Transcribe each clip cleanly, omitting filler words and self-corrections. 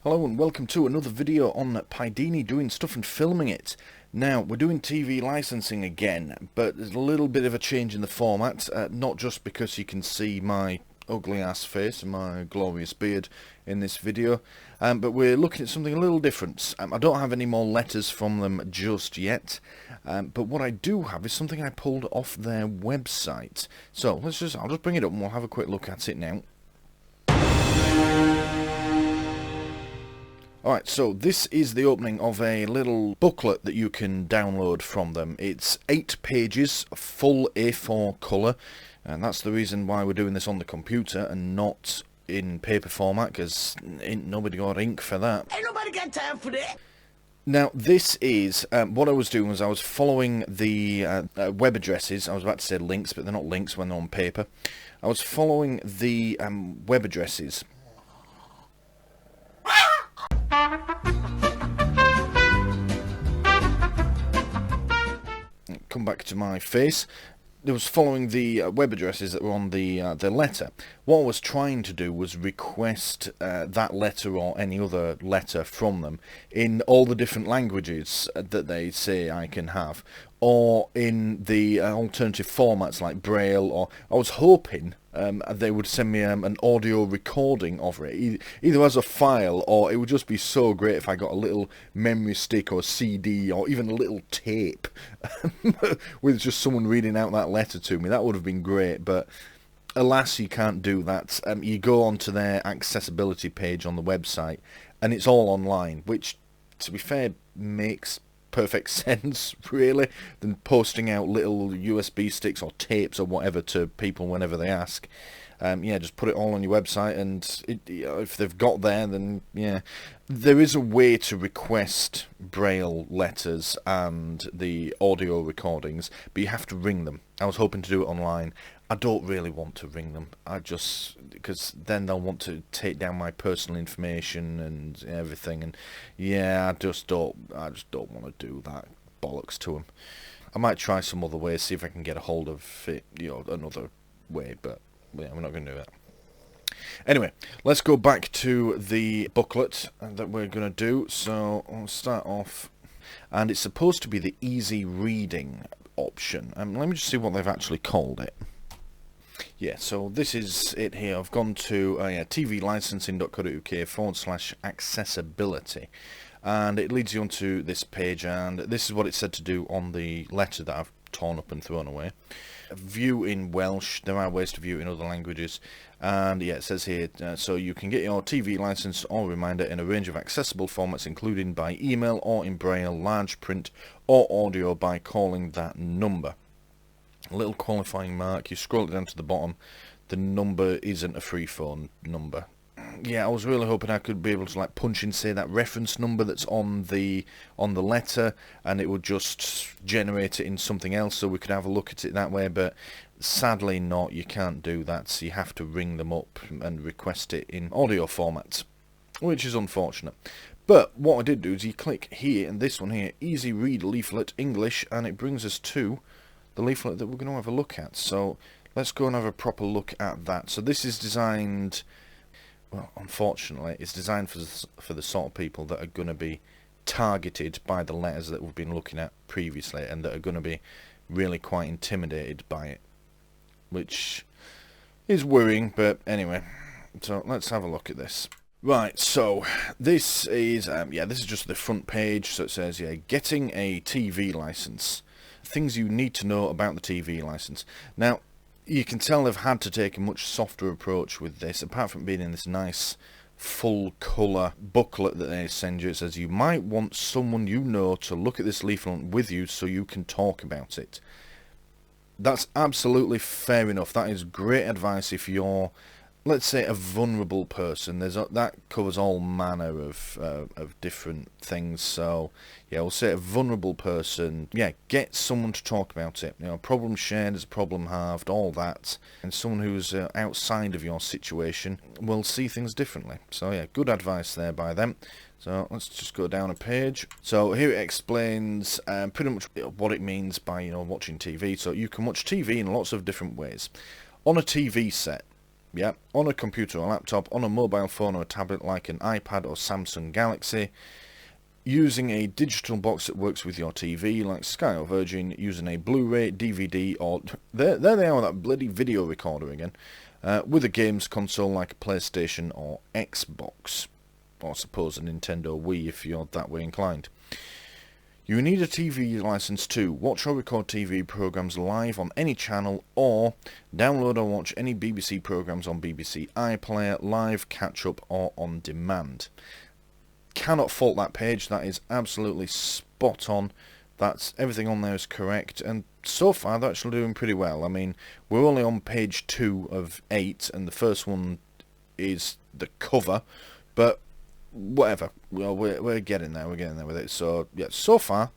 Hello and welcome to another video on Pidini doing stuff and filming it. Now, we're doing TV licensing again, but there's a little bit of a change in the format, not just because you can see my ugly ass face and my glorious beard in this video, but we're looking at something a little different. I don't have any more letters from them just yet, but what I do have is something I pulled off their website. So, I'll just bring it up and we'll have a quick look at it now. Alright, so this is the opening of a little booklet that you can download from them. It's 8 pages, full A4 colour, and that's the reason why we're doing this on the computer and not in paper format, because ain't nobody got ink for that. Ain't nobody got time for that! Now, this is, what I was doing was I was following the web addresses. I was about to say links, but they're not links when they're on paper. I was following the web addresses. Come back to my face. It was following the web addresses that were on the letter. What I was trying to do was request that letter or any other letter from them in all the different languages that they say I can have, or in the alternative formats like Braille, or I was hoping they would send me an audio recording of it, either as a file, or it would just be so great if I got a little memory stick or CD or even a little tape with just someone reading out that letter to me. That would have been great, but alas, you can't do that. You go onto their accessibility page on the website and it's all online, which, to be fair, makes perfect sense, really, than posting out little USB sticks or tapes or whatever to people whenever they ask. Yeah, just put it all on your website, and if they've got there, then yeah. There is a way to request Braille letters and the audio recordings, but you have to ring them. I was hoping to do it online. I don't really want to ring them. Because then they'll want to take down my personal information and everything, and yeah, I just don't want to do that bollocks to them. I might try some other way, see if I can get a hold of it, another way, but yeah, we're not going to do that. Anyway, let's go back to the booklet that we're going to do. So I'll start off, and it's supposed to be the easy reading option. Let me just see what they've actually called it. Yeah, so this is it here. I've gone to tvlicensing.co.uk/accessibility, and it leads you onto this page, and this is what it said to do on the letter that I've torn up and thrown away. View in Welsh. There are ways to view it in other languages, and yeah, it says here, so you can get your TV license or reminder in a range of accessible formats, including by email or in Braille, large print or audio, by calling that number. A little qualifying mark. You scroll it down to the bottom. The number isn't a free phone number. Yeah, I was really hoping I could be able to punch in, say, that reference number that's on the letter, and it would just generate it in something else, so we could have a look at it that way. But sadly, not. You can't do that. So you have to ring them up and request it in audio format, which is unfortunate. But what I did do is you click here, and this one here, Easy Read Leaflet English, and it brings us to the leaflet that we're going to have a look at. So let's go and have a proper look at that. So this is designed, well, unfortunately, it's designed for the sort of people that are going to be targeted by the letters that we've been looking at previously, and that are going to be really quite intimidated by it, which is worrying. But anyway, so let's have a look at this. Right, so this is this is just the front page. So it says, yeah, getting a TV license. Things you need to know about the TV license. Now, you can tell they've had to take a much softer approach with this, apart from being in this nice full colour booklet that they send you. It says you might want someone you know to look at this leaflet with you so you can talk about it. That's absolutely fair enough. That is great advice if you're, let's say, a vulnerable person. That covers all manner of different things. So yeah, we'll say a vulnerable person. Yeah, get someone to talk about it. A problem shared is a problem halved. All that, and someone who's outside of your situation will see things differently. So yeah, good advice there by them. So let's just go down a page. So here it explains pretty much what it means by watching TV. So you can watch TV in lots of different ways. On a TV set, Yeah, on a computer or laptop, on a mobile phone or a tablet like an iPad or Samsung Galaxy, using a digital box that works with your TV like Sky or Virgin, using a Blu-ray, DVD, or there they are, that bloody video recorder again, with a games console like a PlayStation or Xbox, or I suppose a Nintendo Wii if you're that way inclined. You need a TV license to watch or record TV programs live on any channel, or download or watch any BBC programs on BBC iPlayer, live, catch-up, or on demand. Cannot fault that page. That is absolutely spot on. That's everything on there is correct, and so far they're actually doing pretty well. I mean, we're only on page 2 of 8, and the first one is the cover, but whatever. Well, we're getting there. We're getting there with it. So yeah, so far,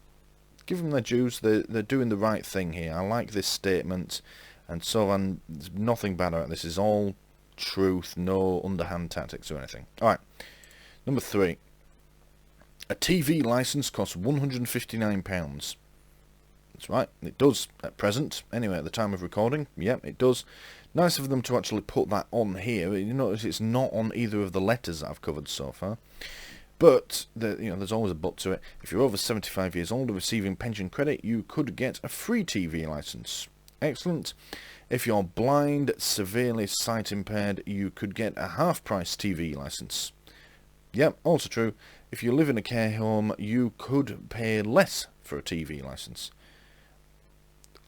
give them their dues. They're doing the right thing here. I like this statement, and so on. There's nothing bad about it. This is all truth, no underhand tactics or anything. All right, number 3. A TV license costs £159. That's right, it does at present. Anyway, at the time of recording, yeah, it does. Nice of them to actually put that on here. You notice it's not on either of the letters that I've covered so far. But there's always a but to it. If you're over 75 years old and receiving pension credit, you could get a free TV license. Excellent. If you're blind, severely sight impaired, you could get a half-price TV license. Yep, also true. If you live in a care home, you could pay less for a TV license.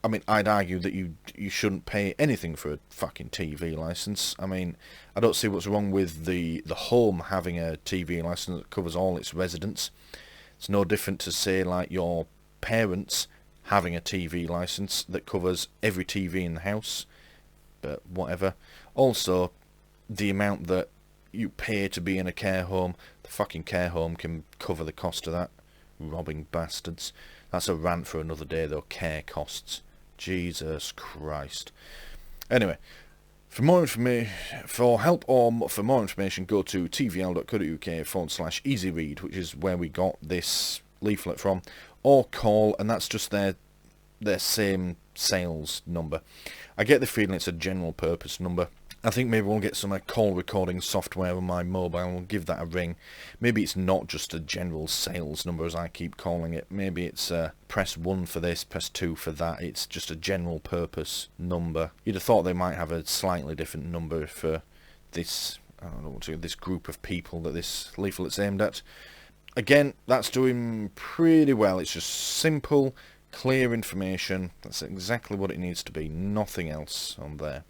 I mean, I'd argue that you shouldn't pay anything for a fucking TV license. I mean, I don't see what's wrong with the home having a TV license that covers all its residents. It's no different to, say, like your parents having a TV license that covers every TV in the house. But whatever. Also, the amount that you pay to be in a care home, the fucking care home can cover the cost of that. Robbing bastards. That's a rant for another day, though. Care costs. Jesus Christ. Anyway, for help or for more information, go to tvl.co.uk/easyread, which is where we got this leaflet from, or call, and that's just their same sales number. I get the feeling it's a general purpose number. I think maybe we'll get some call recording software on my mobile and we'll give that a ring. Maybe it's not just a general sales number as I keep calling it. Maybe it's press 1 for this, press 2 for that. It's just a general purpose number. You'd have thought they might have a slightly different number for this, I don't know, this group of people that this leaflet's aimed at. Again, that's doing pretty well. It's just simple, clear information. That's exactly what it needs to be. Nothing else on there.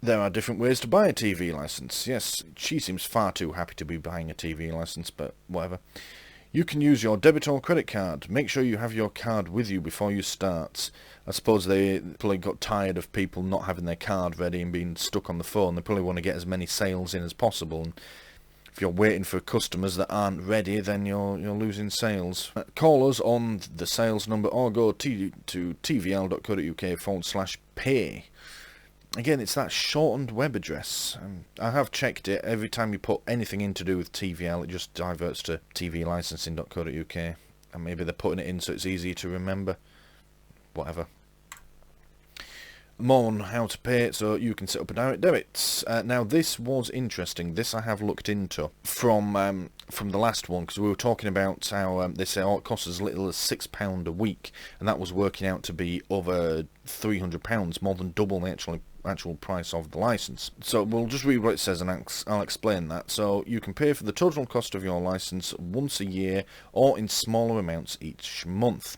There are different ways to buy a TV license. Yes, she seems far too happy to be buying a TV license, but whatever. You can use your debit or credit card. Make sure you have your card with you before you start. I suppose they probably got tired of people not having their card ready and being stuck on the phone. They probably want to get as many sales in as possible. And if you're waiting for customers that aren't ready, then you're losing sales. Call us on the sales number or go to tvl.co.uk/pay. Again, it's that shortened web address. I have checked it. Every time you put anything in to do with TVL, it just diverts to tvlicensing.co.uk. And maybe they're putting it in so it's easier to remember. Whatever. More on how to pay it, so you can set up a direct debit. Now, this was interesting. This I have looked into from the last one, because we were talking about how they say it costs as little as £6 a week, and that was working out to be over £300, more than double the actual price of the license. So we'll just read what it says and I'll explain that. So you can pay for the total cost of your license once a year or in smaller amounts each month.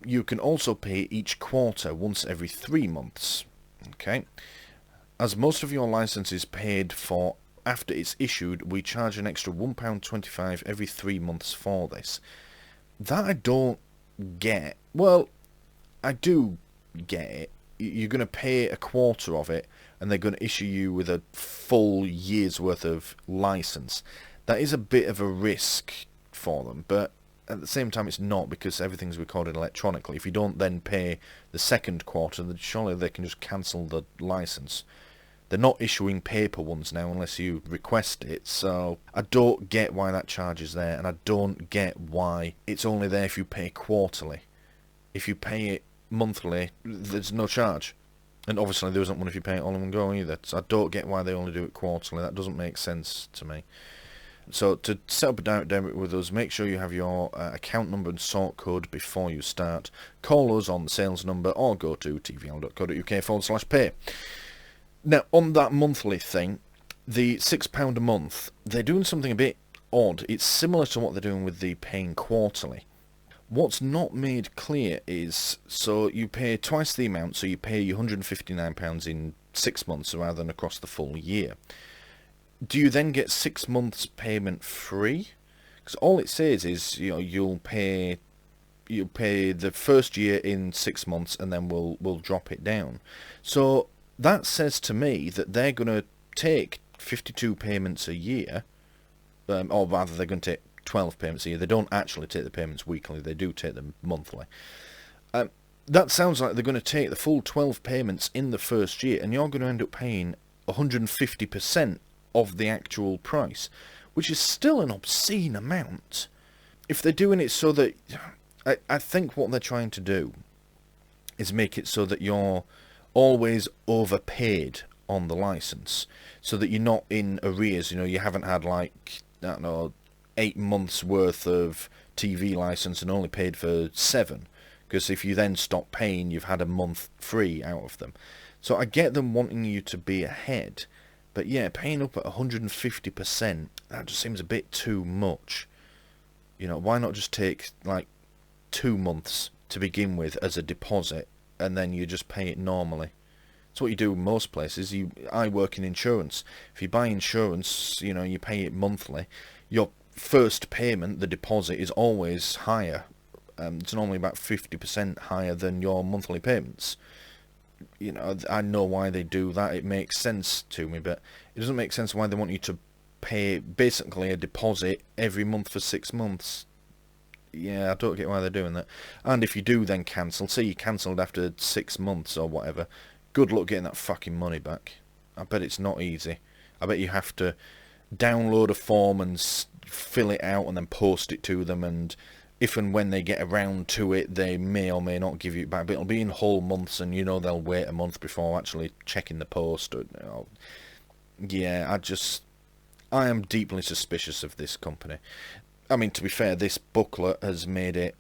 You can also pay each quarter, once every 3 months. Okay. As most of your license is paid for after it's issued, we charge an extra £1.25 every 3 months for this. That I don't get. Well, I do get it. You're going to pay a quarter of it, and they're going to issue you with a full year's worth of license. That is a bit of a risk for them, but at the same time it's not, because everything's recorded electronically. If you don't then pay the second quarter, then surely they can just cancel the license. They're not issuing paper ones now unless you request it, so I don't get why that charge is there, and I don't get why it's only there if you pay quarterly. If you pay it monthly, there's no charge. And obviously there isn't one if you pay it all in one go either. So I don't get why they only do it quarterly. That doesn't make sense to me. So to set up a direct debit with us, make sure you have your account number and sort code before you start. Call us on the sales number or go to tvl.co.uk/pay. Now, on that monthly thing, the £6 a month, they're doing something a bit odd. It's similar to what they're doing with the paying quarterly. What's not made clear is, so you pay twice the amount, so you pay £159 in 6 months rather than across the full year. Do you then get 6 months payment free? Because all it says is, you'll pay the first year in 6 months, and then we'll drop it down. So that says to me that they're going to take 52 payments a year, or rather they're going to take 12 payments a year. They don't actually take the payments weekly, they do take them monthly. That sounds like they're going to take the full 12 payments in the first year, and you're going to end up paying 150% of the actual price, which is still an obscene amount. If they're doing it so that... I think what they're trying to do is make it so that you're always overpaid on the license, so that you're not in arrears. You haven't had, like, I don't know, 8 months worth of TV license and only paid for 7, because if you then stop paying, you've had a month free out of them. So I get them wanting you to be ahead, but yeah, paying up at 150%, that just seems a bit too much. Why not just take like 2 months to begin with as a deposit, and then you just pay it normally? It's what you do in most places. I work in insurance. If you buy insurance, you pay it monthly. Your first payment, the deposit, is always higher. It's normally about 50% higher than your monthly payments. I know why they do that. It makes sense to me, but it doesn't make sense why they want you to pay basically a deposit every month for 6 months. Yeah, I don't get why they're doing that. And if you do then cancel, say you cancelled after 6 months or whatever, good luck getting that fucking money back. I bet it's not easy. I bet you have to download a form and fill it out and then post it to them, and if and when they get around to it, they may or may not give you it back, but it'll be in whole months, and they'll wait a month before actually checking the post. Yeah, I am deeply suspicious of this company. I mean, to be fair, this booklet has made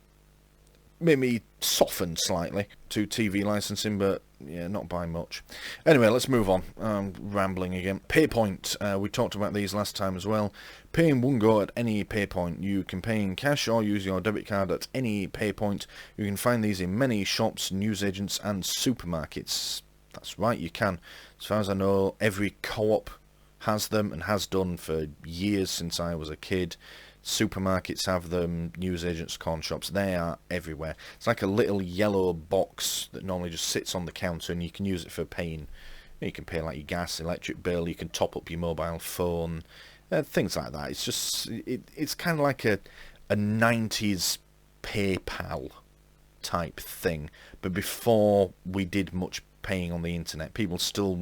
me soften slightly to TV licensing, but yeah, not by much. Anyway, let's move on. I'm rambling again. PayPoint. We talked about these last time as well. Pay in one go at any PayPoint. You can pay in cash or use your debit card at any PayPoint. You can find these in many shops, newsagents and supermarkets. That's right, you can. As far as I know, every co-op has them and has done for years since I was a kid. Supermarkets have them, newsagents, corn shops, they are everywhere. It's like a little yellow box that normally just sits on the counter, and you can use it for paying. You can pay like your gas, electric bill, you can top up your mobile phone, things like that. It's just, it's kind of like a 90s PayPal type thing, but before we did much paying on the internet, people still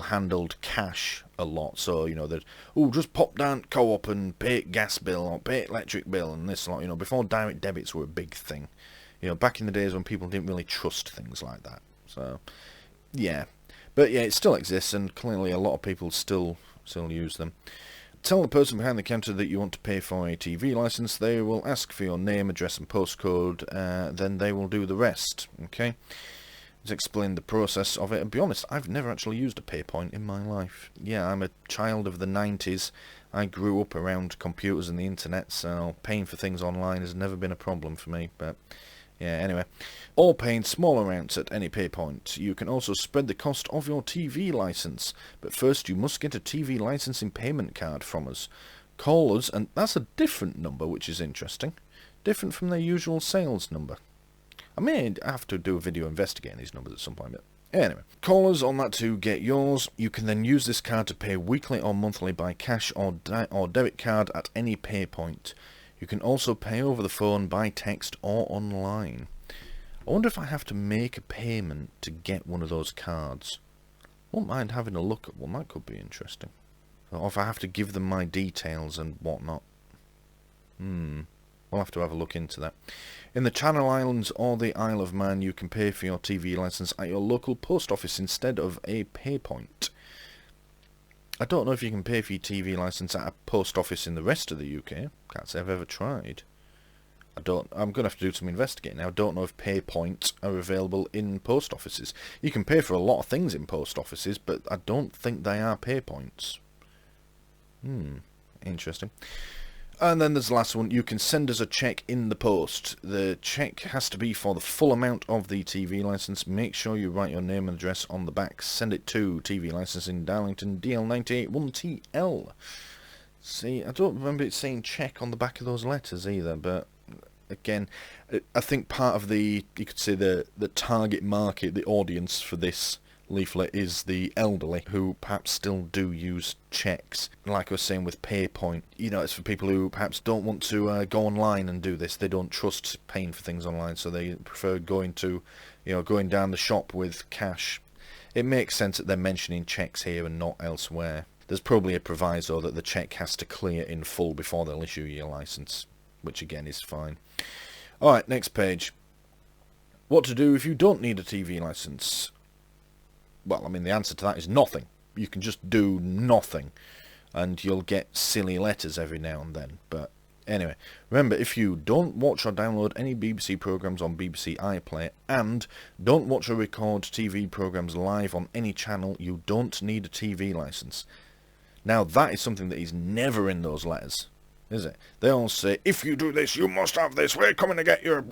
handled cash a lot, so that just pop down co-op and pay gas bill or pay electric bill and this lot. Before direct debits were a big thing, back in the days when people didn't really trust things like that. So yeah, but yeah, it still exists, and clearly a lot of people still use them. Tell the person behind the counter that you want to pay for a TV license. They will ask for your name, address and postcode, then they will do the rest. Okay, explain the process of it. And be honest, I've never actually used a PayPoint in my life. Yeah, I'm a child of the 90s. I grew up around computers and the internet, so paying for things online has never been a problem for me. But yeah, anyway, all paying small amounts at any PayPoint. You can also spread the cost of your TV license, but first you must get a TV licensing payment card from us. Call us, and that's a different number, which is interesting. Different from their usual sales number. I may have to do a video investigating these numbers at some point, but anyway. Call us on that to get yours. You can then use this card to pay weekly or monthly by cash or debit card at any PayPoint. You can also pay over the phone, by text or online. I wonder if I have to make a payment to get one of those cards. Won't mind having a look at one, that could be interesting. Or if I have to give them my details and whatnot. We'll have to have a look into that. In the Channel Islands or the Isle of Man, you can pay for your TV licence at your local post office instead of a pay point. I don't know if you can pay for your TV licence at a post office in the rest of the UK. Can't say I've ever tried. I'm going to have to do some investigating now. I don't know if pay points are available in post offices. You can pay for a lot of things in post offices, but I don't think they are pay points. Interesting. And then there's the last one. You can send us a cheque in the post. The cheque has to be for the full amount of the TV licence. Make sure you write your name and address on the back. Send it to TV Licensing, Darlington, DL981TL. See, I don't remember it saying cheque on the back of those letters either, but again, I think part of you could say the target market, the audience for this leaflet is the elderly who perhaps still do use cheques. Like I was saying with PayPoint, it's for people who perhaps don't want to go online and do this. They don't trust paying for things online, so they prefer going down the shop with cash. It makes sense that they're mentioning cheques here and not elsewhere. There's probably a proviso that the cheque has to clear in full before they'll issue your licence, which again is fine. Alright, next page. What to do if you don't need a TV licence? Well, I mean, the answer to that is nothing. You can just do nothing, and you'll get silly letters every now and then. But anyway, remember, if you don't watch or download any BBC programmes on BBC iPlayer, and don't watch or record TV programmes live on any channel, you don't need a TV licence. Now, that is something that is never in those letters, is it? They all say, if you do this, you must have this, we're coming to get you.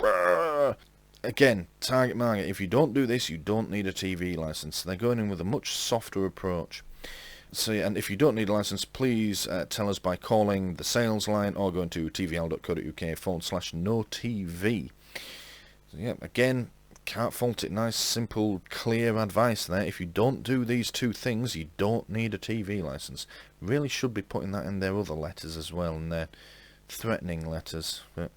Again, target market, if you don't do this, you don't need a TV licence. They're going in with a much softer approach. So, and if you don't need a licence, please tell us by calling the sales line or going to tvl.co.uk/no-TV. So, yeah, again, can't fault it. Nice, simple, clear advice there. If you don't do these two things, you don't need a TV licence. Really should be putting that in their other letters as well, and their threatening letters. But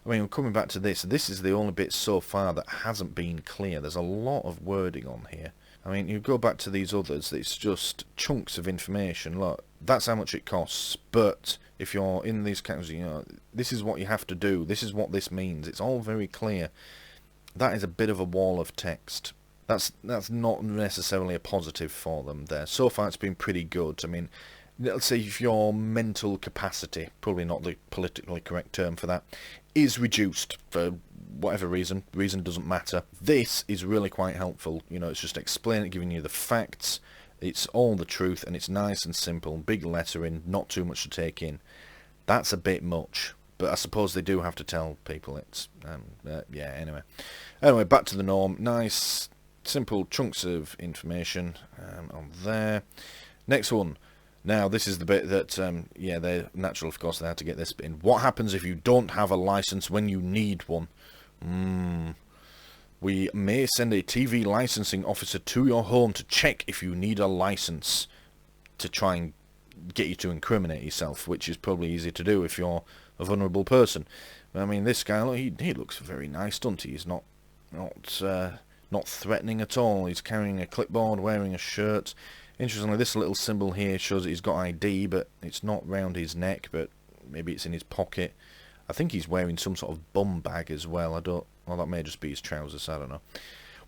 I mean, coming back to this is the only bit so far that hasn't been clear. There's a lot of wording on here. I mean, you go back to these others, it's just chunks of information. Look, that's how much it costs, but if you're in these categories, this is what you have to do, this is what this means. It's all very clear. That is a bit of a wall of text. That's not necessarily a positive for them there. So far it's been pretty good. I mean, let's say if your mental capacity, probably not the politically correct term for that, is reduced for whatever reason doesn't matter. This is really quite helpful. It's just explaining, giving you the facts. It's all the truth, and it's nice and simple, big lettering, not too much to take in. That's a bit much, but I suppose they do have to tell people it's, yeah, anyway, back to the norm. Nice, simple chunks of information on there. Next one. Now, this is the bit that, yeah, they're natural, of course, they had to get this bit in. What happens if you don't have a licence when you need one? We may send a TV licensing officer to your home to check if you need a licence, to try and get you to incriminate yourself, which is probably easy to do if you're a vulnerable person. I mean, this guy, look, he looks very nice, doesn't he? He's not threatening at all. He's carrying a clipboard, wearing a shirt. Interestingly, this little symbol here shows that he's got ID, but it's not round his neck, but maybe it's in his pocket. I think he's wearing some sort of bum bag as well. Well, that may just be his trousers, I don't know.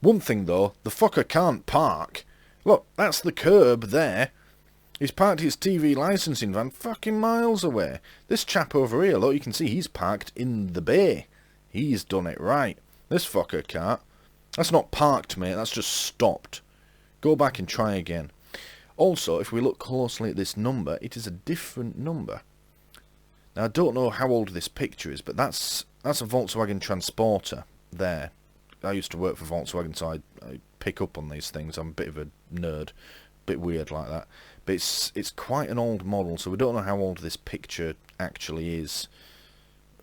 One thing, though, the fucker can't park. Look, that's the curb there. He's parked his TV licensing van fucking miles away. This chap over here, look, you can see he's parked in the bay. He's done it right. This fucker can't. That's not parked, mate, that's just stopped. Go back and try again. Also, if we look closely at this number, it is a different number. Now, I don't know how old this picture is, but that's a Volkswagen Transporter there. I used to work for Volkswagen, so I pick up on these things. I'm a bit of a nerd, a bit weird like that. But it's quite an old model, so we don't know how old this picture actually is.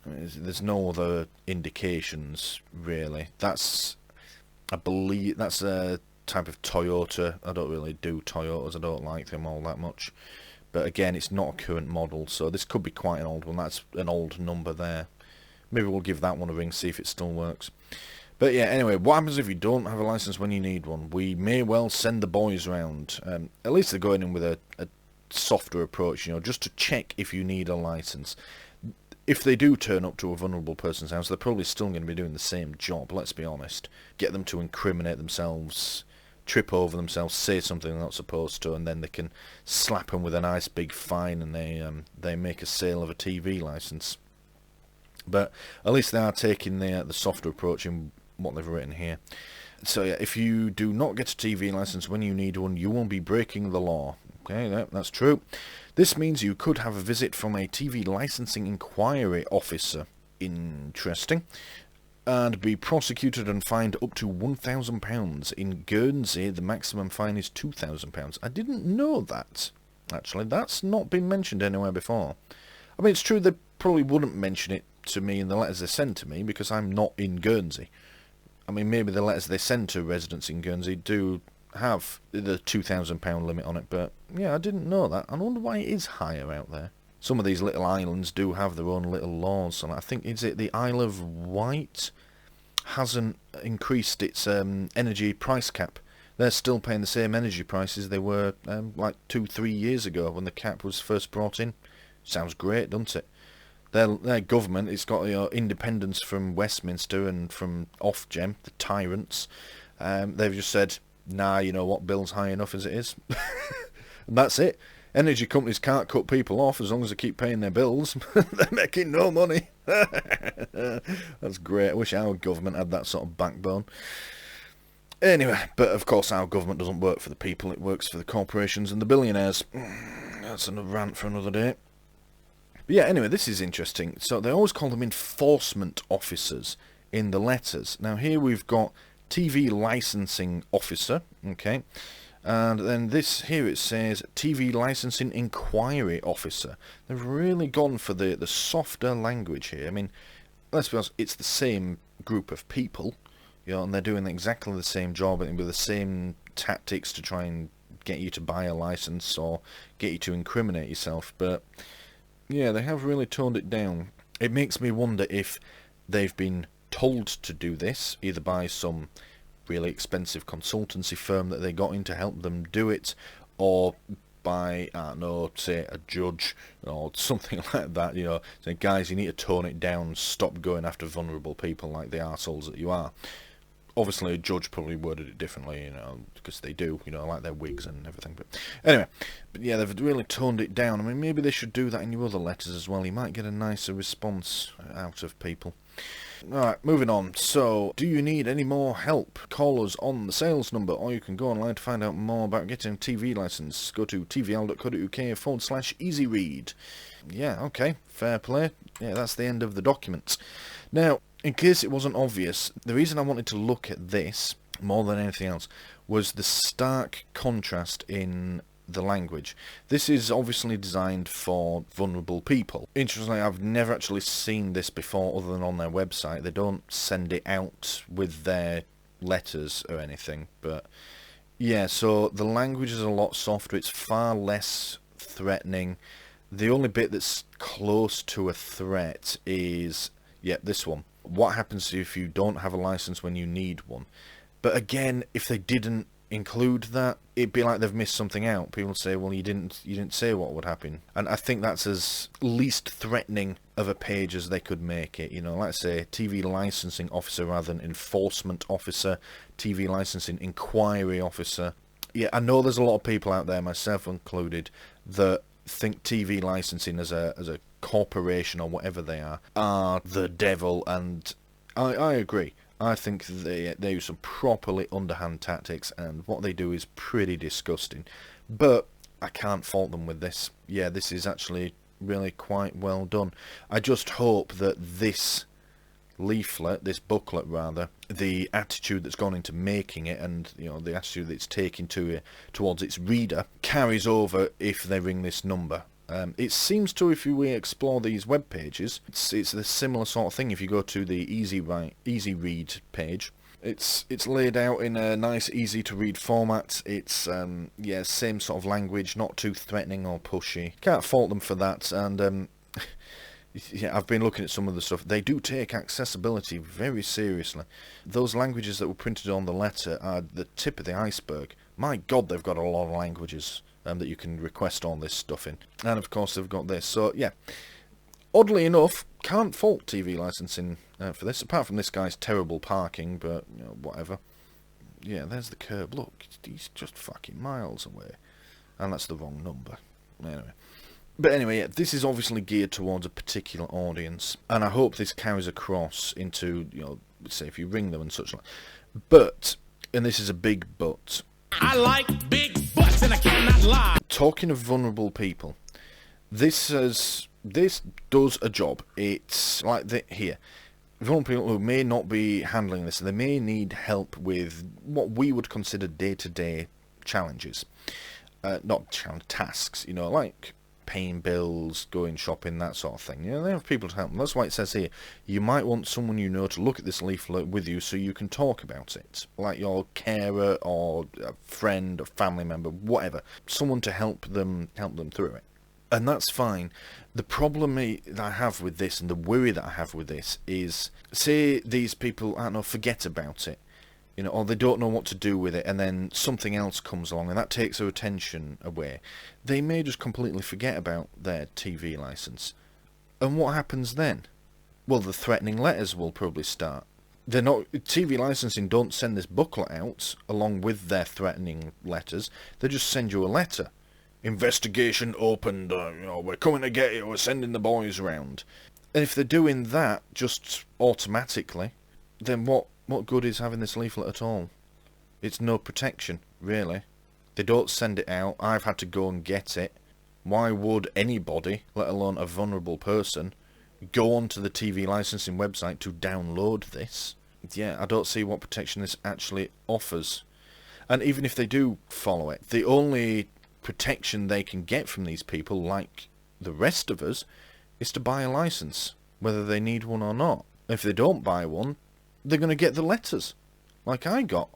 There's no other indications, really. I believe that's a type of Toyota. I don't really do Toyotas, I don't like them all that much. But again, it's not a current model, so this could be quite an old one. That's an old number there. Maybe we'll give that one a ring, see if it still works. But yeah, anyway, what happens if you don't have a licence when you need one? We may well send the boys round. At least they're going in with a softer approach, just to check if you need a licence. if they do turn up to a vulnerable person's house, they're probably still going to be doing the same job, let's be honest. Get them to incriminate themselves, trip over themselves, say something they're not supposed to, and then they can slap them with a nice big fine, and they make a sale of a TV license. But at least they are taking the softer approach in what they've written here. So yeah, if you do not get a TV license when you need one, you will be breaking the law. Okay, that's true. This means you could have a visit from a TV licensing inquiry officer. Interesting. And be prosecuted and fined up to £1,000. In Guernsey, the maximum fine is £2,000. I didn't know that, actually. That's not been mentioned anywhere before. I mean, it's true they probably wouldn't mention it to me in the letters they send to me, because I'm not in Guernsey. I mean, maybe the letters they send to residents in Guernsey do have the £2,000 limit on it, but yeah, I didn't know that. I wonder why it is higher out there. Some of these little islands do have their own little laws, and I think, is it the Isle of Wight hasn't increased its energy price cap. They're still paying the same energy prices they were like 2-3 years ago when the cap was first brought in. Sounds great, doesn't it? Their government, it's got independence from Westminster and from Ofgem, the tyrants. They've just said, nah, you know what, bill's high enough as it is. And that's it. Energy companies can't cut people off as long as they keep paying their bills. They're making no money. That's great. I wish our government had that sort of backbone. Anyway, but of course our government doesn't work for the people, it works for the corporations and the billionaires. That's another rant for another day. But yeah, anyway, this is interesting. So they always call them enforcement officers in the letters. Now here we've got TV licensing officer, okay, and then this here it says TV licensing inquiry officer. They've really gone for the softer language here. I mean, let's be honest, it's the same group of people, you know, and they're doing exactly the same job and with the same tactics to try and get you to buy a license or get you to incriminate yourself. But yeah, they have really toned it down. It makes me wonder if they've been told to do this, either by some really expensive consultancy firm that they got in to help them do it, or by, I don't know, say a judge or something like that, you know, saying, guys, you need to tone it down, stop going after vulnerable people like the arseholes that you are. Obviously, a judge probably worded it differently, you know, because they do, you know, like their wigs and everything. But anyway, but yeah, they've really toned it down. I mean, maybe they should do that in your other letters as well. You might get a nicer response out of people. Alright, moving on. So, do you need any more help? Call us on the sales number, or you can go online to find out more about getting a TV license. Go to tvl.co.uk/easyread. Yeah, okay, fair play. Yeah, that's the end of the document. Now, in case it wasn't obvious, the reason I wanted to look at this, more than anything else, was the stark contrast in the language. This is obviously designed for vulnerable people. Interestingly, I've never actually seen this before other than on their website. They don't send it out with their letters or anything, but yeah, so the language is a lot softer. It's far less threatening. The only bit that's close to a threat is, yeah, this one. What happens if you don't have a license when you need one? But again, if they didn't include that, it'd be like they've missed something out. People say, well, you didn't say what would happen. And I think that's as least threatening of a page as they could make it. You know, let's say TV licensing officer rather than enforcement officer, TV licensing inquiry officer. Yeah, I know there's a lot of people out there, myself included, that think TV licensing as a corporation or whatever they are the devil, and I agree. I think they use some properly underhand tactics, and what they do is pretty disgusting. But I can't fault them with this. Yeah, this is actually really quite well done. I just hope that this leaflet, this booklet rather, the attitude that's gone into making it, and you know the attitude that it's taking towards its reader, carries over if they ring this number. It seems to, if we explore these web pages, it's a similar sort of thing. If you go to the Easy Read page, it's laid out in a nice, easy to read format. It's yeah, same sort of language, not too threatening or pushy. Can't fault them for that. And yeah, I've been looking at some of the stuff. They do take accessibility very seriously. Those languages that were printed on the letter are the tip of the iceberg. My God, they've got a lot of languages that you can request all this stuff in. And of course they've got this. So yeah, Oddly enough, can't fault TV licensing for this, apart from this guy's terrible parking, but, you know, whatever. Yeah, there's the curb. Look, he's just fucking miles away. And that's the wrong number. Anyway. But anyway, yeah, this is obviously geared towards a particular audience, and I hope this carries across into, you know, say if you ring them and such like. But, and this is a big but, I like big butts and I cannot lie. talking of vulnerable people, this does a job. It's like here. Vulnerable people who may not be handling this, they may need help with what we would consider day-to-day challenges. Not tasks, you know, like paying bills, going shopping, that sort of thing. You know, they have people to help them. That's why it says here, you might want someone you know to look at this leaflet with you so you can talk about it. Like your carer or a friend, a family member, whatever. Someone to help them through it. And that's fine. The problem that I have with this, and the worry that I have with this, is, say these people, I don't know, forget about it. You know, or they don't know what to do with it, and then something else comes along, and that takes their attention away. They may just completely forget about their TV license. And what happens then? Well, the threatening letters will probably start. They're not, TV licensing don't send this booklet out along with their threatening letters. They just send you a letter. Investigation opened, you know, we're coming to get you, we're sending the boys round. And if they're doing that just automatically, then what good is having this leaflet at all? It's no protection, really. They don't send it out. I've had to go and get it. Why would anybody, let alone a vulnerable person, go onto the TV licensing website to download this? Yeah, I don't see what protection this actually offers. And even if they do follow it, the only protection they can get from these people, like the rest of us, is to buy a license, whether they need one or not. If they don't buy one, they're going to get the letters, like I got,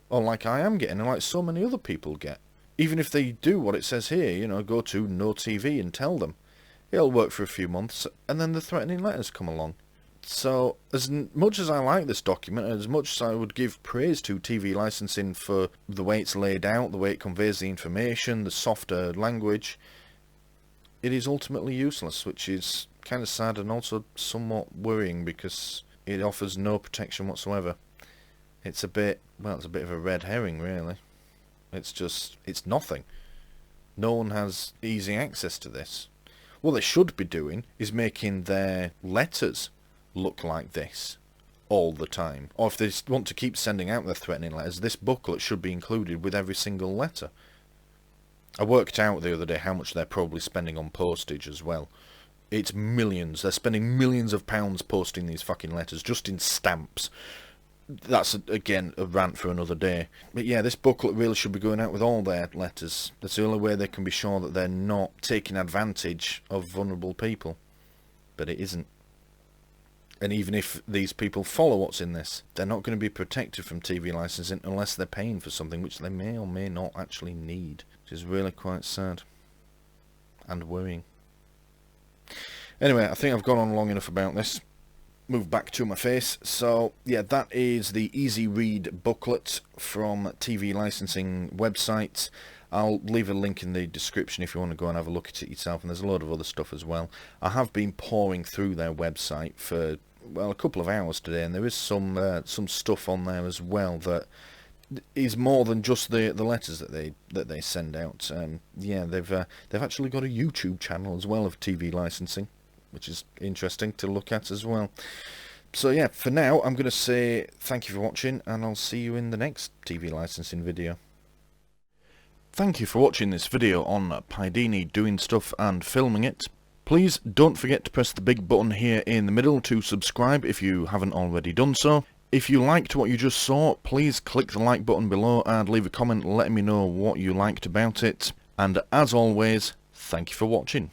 or like I am getting, and like so many other people get. Even if they do what it says here, you know, go to No TV and tell them. It'll work for a few months, and then the threatening letters come along. So, as much as I like this document, and as much as I would give praise to TV licensing for the way it's laid out, the way it conveys the information, the softer language, it is ultimately useless, which is kind of sad and also somewhat worrying, because it offers no protection whatsoever. It's a bit of a red herring, really. It's nothing. No one has easy access to this. What they should be doing is making their letters look like this all the time. Or if they want to keep sending out their threatening letters, this booklet should be included with every single letter. I worked out the other day how much they're probably spending on postage as well. It's millions. They're spending millions of pounds posting these fucking letters, just in stamps. That's, again, a rant for another day. But yeah, this booklet really should be going out with all their letters. That's the only way they can be sure that they're not taking advantage of vulnerable people. But it isn't. And even if these people follow what's in this, they're not going to be protected from TV licensing unless they're paying for something which they may or may not actually need. Which is really quite sad. And worrying. Anyway, I think I've gone on long enough about this. Move back to my face. So, yeah, that is the Easy Read booklet from TV licensing website. I'll leave a link in the description if you want to go and have a look at it yourself, and there's a load of other stuff as well. I have been pouring through their website for, well, a couple of hours today, and there is some stuff on there as well that is more than just the letters that they send out. Yeah, they've actually got a YouTube channel as well of TV licensing, which is interesting to look at as well. So yeah, for now, I'm going to say thank you for watching, and I'll see you in the next TV licensing video. Thank you for watching this video on Pidini doing stuff and filming it. Please don't forget to press the big button here in the middle to subscribe if you haven't already done so. If you liked what you just saw, please click the like button below and leave a comment letting me know what you liked about it. And as always, thank you for watching.